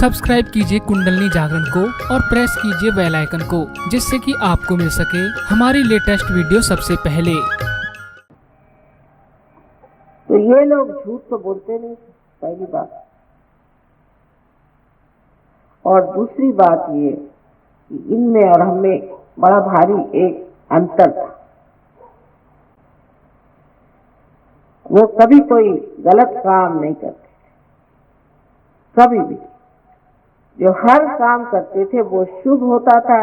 Subscribe कीजिए कुंडलिनी जागरण को और प्रेस कीजिए बेल आइकन को, जिससे कि आपको मिल सके हमारी लेटेस्ट वीडियो सबसे पहले। तो ये लोग झूठ तो बोलते नहीं, पहली बात। और दूसरी बात ये कि इनमें और हमें बड़ा भारी एक अंतर था। वो कभी कोई गलत काम नहीं करते, कभी भी। जो हर काम करते थे वो शुभ होता था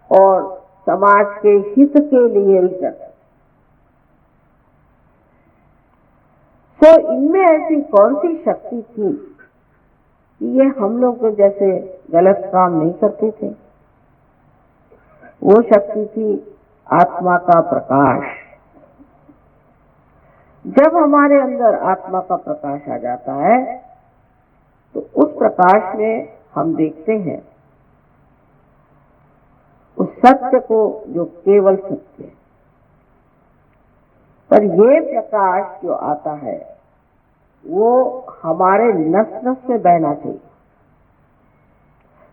और समाज के हित के लिए ही करते। तो इनमें ऐसी कौन सी शक्ति थी कि ये हम लोग को जैसे गलत काम नहीं करते थे? वो शक्ति थी आत्मा का प्रकाश। जब हमारे अंदर आत्मा का प्रकाश आ जाता है तो उस प्रकाश में हम देखते हैं उस सत्य को जो केवल सत्य है। पर ये प्रकाश जो आता है वो हमारे नस नस में बहना चाहिए।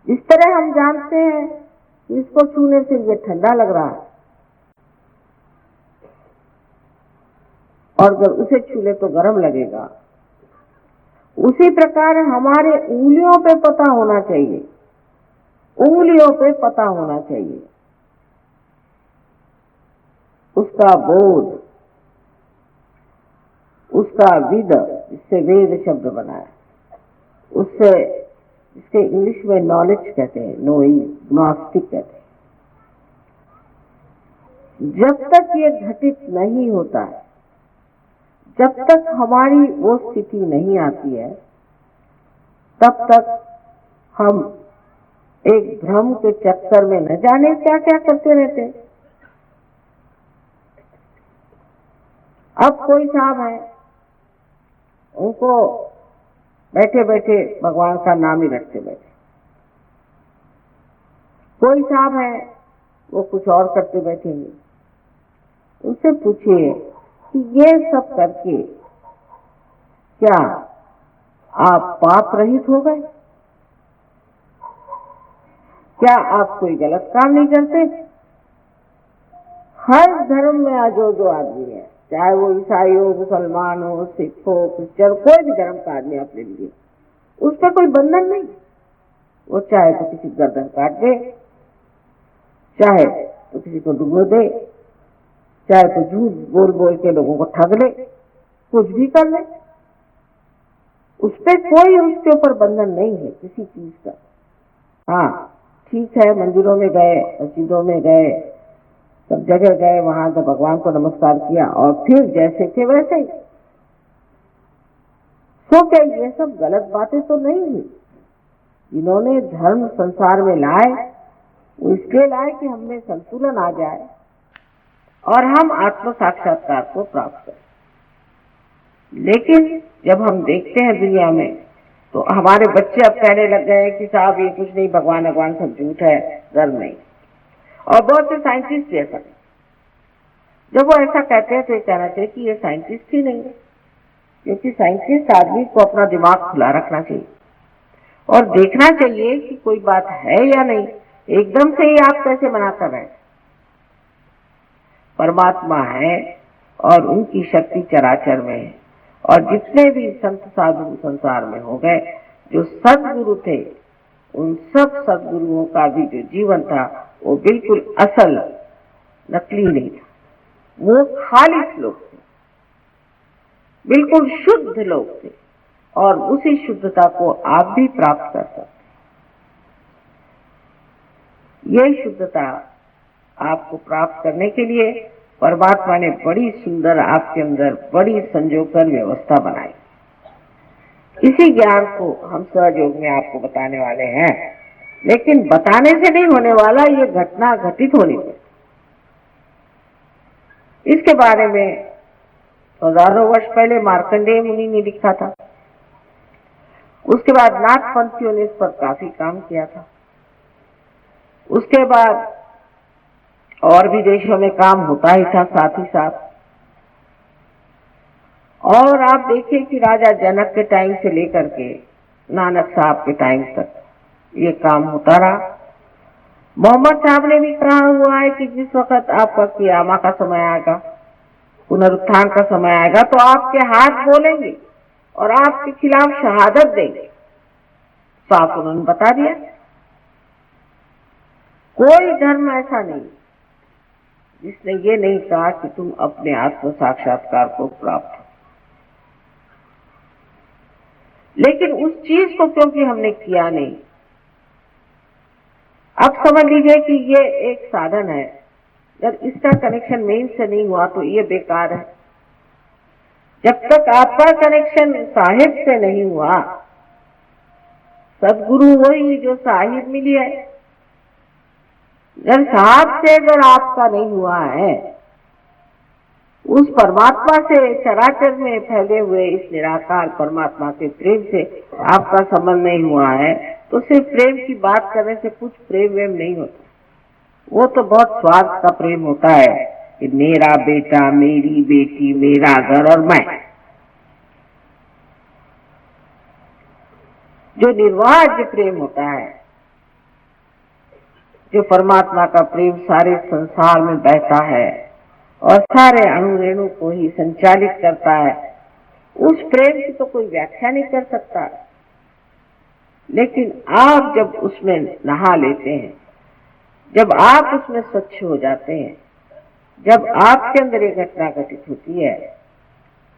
जिस तरह हम जानते हैं कि इसको छूने से ये ठंडा लग रहा है और अगर उसे छू ले तो गर्म लगेगा, उसी प्रकार हमारे उंगलियों पे पता होना चाहिए, उंगलियों पे पता होना चाहिए उसका बोध, उसका विद, जिससे वेद शब्द बना है, उससे जिसके इंग्लिश में नॉलेज कहते हैं, नोइंग, ग्नोस्टिक कहते हैं। जब तक ये घटित नहीं होता है, जब तक हमारी वो स्थिति नहीं आती है, तब तक हम एक भ्रम के चक्कर में न जाने क्या क्या करते रहते। अब कोई साहब है, उनको बैठे बैठे भगवान का नाम ही रटते बैठे। कोई साहब है वो कुछ और करते बैठेंगे। उनसे पूछिए कि ये सब करके क्या आप पाप रहित हो गए? क्या आप कोई गलत काम नहीं करते? हर धर्म में जो आदमी है, चाहे वो ईसाई हो, मुसलमान हो, सिख हो, क्रिश्चियन, कोई भी धर्म का आदमी आप ले लीजिए, उस पर कोई बंधन नहीं। वो चाहे तो किसी गर्दन काट दे, चाहे तो किसी को डुबो दे, चाहे तो झूठ बोल बोल के लोगों को ठग ले, कुछ भी कर ले। उस पर कोई उसके ऊपर बंधन नहीं है किसी चीज का। हाँ ठीक है, मंदिरों में गए, मस्जिदों में गए, सब जगह गए, वहां तो भगवान को नमस्कार किया और फिर जैसे थे वैसे ही। तो क्या ये सब गलत बातें तो नहीं हुई? इन्होंने धर्म संसार में लाए, वो इसलिए लाए कि हमें संतुलन आ जाए और हम आत्म साक्षात्कार को प्राप्त करें। लेकिन जब हम देखते हैं दुनिया में, तो हमारे बच्चे अब कहने लग गए कि साहब ये कुछ नहीं, भगवान भगवान सब झूठ है, धर्म नहीं। और बहुत से साइंटिस्ट भी ऐसा, जब वो ऐसा कहते हैं तो ये कहना चाहिए कि ये साइंटिस्ट ही नहीं है, क्योंकि साइंटिस्ट आदमी को अपना दिमाग खुला रखना चाहिए और देखना चाहिए कि कोई बात है या नहीं। एकदम से ही आप कैसे मना कर रहे हैं? परमात्मा है और उनकी शक्ति चराचर में है। और जितने भी संत साधु संसार में हो गए, जो सद्गुरु थे, उन सब सद्गुरुओं का भी जो जीवन था वो बिल्कुल असल, नकली नहीं था। वो खालिस लोग थे, बिल्कुल शुद्ध लोग थे और उसी शुद्धता को आप भी प्राप्त कर सकते। यही शुद्धता आपको प्राप्त करने के लिए परमात्मा ने बड़ी सुंदर आपके अंदर बड़ी संजोकर व्यवस्था बनाई। इसी ज्ञान को हम सहज योग में आपको बताने वाले हैं, लेकिन बताने से नहीं होने वाला, ये घटना घटित होनी चाहिए। इसके बारे में हजारों वर्ष पहले मार्कंडेय मुनि ने लिखा था। उसके बाद नाथ पंथियों ने इस पर काफी काम किया था। उसके बाद और भी देशों में काम होता ही था साथ ही साथ। और आप देखिए कि राजा जनक के टाइम से लेकर के नानक साहब के टाइम तक ये काम होता रहा। मोहम्मद साहब ने भी कहा हुआ है कि जिस वक्त आपका क़ियामा का समय आएगा, पुनरुत्थान का समय आएगा, तो आपके हाथ बोलेंगे और आपके खिलाफ शहादत देंगे। साफ उन्होंने बता दिया। कोई धर्म ऐसा नहीं जिसने ये नहीं कहा कि तुम अपने आत्म साक्षात्कार को प्राप्त हो। लेकिन उस चीज को क्योंकि हमने किया नहीं, अब समझ लीजिए कि ये एक साधन है, जब इसका कनेक्शन मेन से नहीं हुआ तो ये बेकार है। जब तक आपका कनेक्शन साहिब से नहीं हुआ, सदगुरु वही जो साहिब मिली है, जब साहब से अगर आपका नहीं हुआ है, उस परमात्मा से, चराचर में फैले हुए इस निराकार परमात्मा के प्रेम से आपका संबंध नहीं हुआ है, तो सिर्फ प्रेम की बात करने से कुछ प्रेम वेम नहीं होता। वो तो बहुत स्वार्थ का प्रेम होता है कि मेरा बेटा, मेरी बेटी, मेरा घर और मैं। जो निर्वाज्य प्रेम होता है, जो परमात्मा का प्रेम सारे संसार में बहता है और सारे अणु रेणु को ही संचालित करता है, उस प्रेम की तो कोई व्याख्या नहीं कर सकता। लेकिन आप जब उसमें नहा लेते हैं, जब आप उसमें स्वच्छ हो जाते हैं, जब आपके अंदर ये घटना घटित होती है,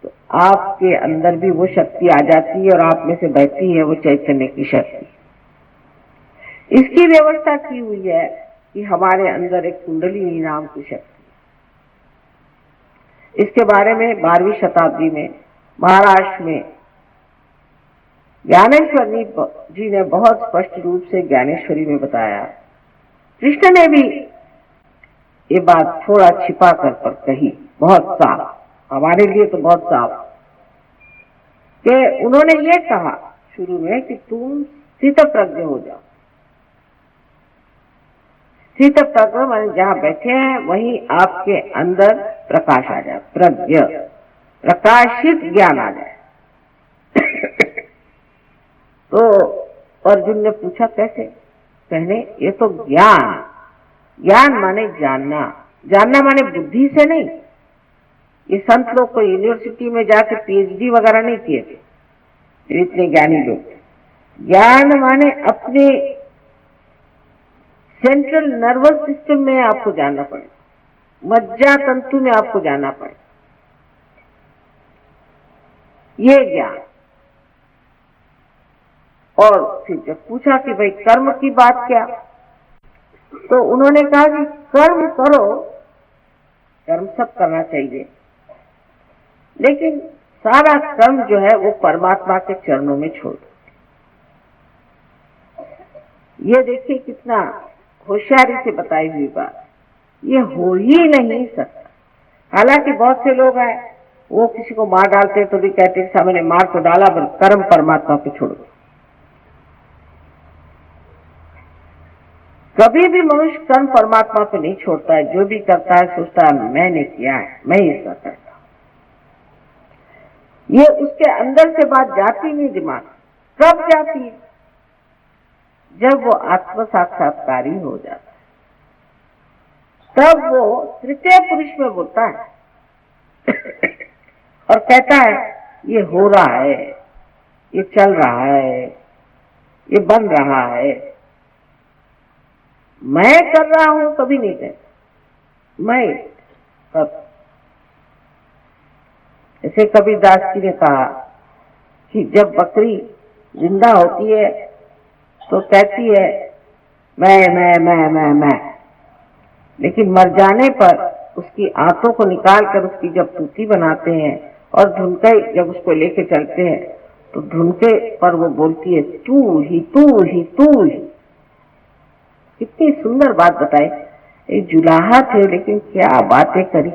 तो आपके अंदर भी वो शक्ति आ जाती है और आप में से बहती है वो चैतन्य की शक्ति। इसकी व्यवस्था की हुई है कि हमारे अंदर एक कुंडलिनी नाम की शक्ति। इसके बारे में 12वीं शताब्दी में महाराष्ट्र में ज्ञानेश्वर जी ने बहुत स्पष्ट रूप से ज्ञानेश्वरी में बताया। कृष्ण ने भी ये बात थोड़ा छिपा कर पर कही, बहुत साफ, हमारे लिए तो बहुत साफ, कि उन्होंने ये कहा शुरू में कि तुम स्थित प्रज्ञ हो जाओ। स्थित प्रज्ञ माने जहाँ बैठे हैं वहीं आपके अंदर प्रकाश आ जाए, प्रज्ञ, प्रकाशित ज्ञान आ जाए। तो अर्जुन ने पूछा कैसे? कहने ये तो ज्ञान, ज्ञान माने जानना, जानना माने बुद्धि से नहीं। ये संत लोग को यूनिवर्सिटी में जाके पीएचडी वगैरह नहीं किए थे, इतने ज्ञानी लोग। ज्ञान माने अपने सेंट्रल नर्वस सिस्टम में आपको जानना पड़े, मज्जा तंतु में आपको जानना पड़े, ये ज्ञान। और फिर जब पूछा कि भाई कर्म की बात क्या, तो उन्होंने कहा कि कर्म करो, कर्म सब करना चाहिए, लेकिन सारा कर्म जो है वो परमात्मा के चरणों में छोड़ दो। ये देखिए कितना होशियारी से बताई हुई बात, ये हो ही नहीं सकता। हालांकि बहुत से लोग हैं वो किसी को मार डालते तो भी कहते सामने मार तो डाला, पर कर्म परमात्मा पे छोड़ दो। कभी भी मनुष्य कर्म परमात्मा पे नहीं छोड़ता है। जो भी करता है सोचता है मैंने किया है, मैं ही इसका करता हूं। ये उसके अंदर से बात जाती नहीं दिमाग। कब जाती है? जब वो आत्म साक्षात्कारी हो जाता है, तब वो तृतीय पुरुष में बोलता है और कहता है ये हो रहा है, ये चल रहा है, ये बन रहा है, मैं कर रहा हूं कभी नहीं कहता। मैं कब, ऐसे कबीरदास जी ने कहा कि जब बकरी जिंदा होती है तो कहती है मैं, लेकिन मर जाने पर उसकी आंतों को निकाल कर उसकी जब टूटी बनाते हैं और धुनके जब उसको लेके चलते हैं तो धुनके पर वो बोलती है तू ही तू ही तू ही। कितनी सुंदर बात बताई। ये जुलाहा थे लेकिन क्या बातें करी।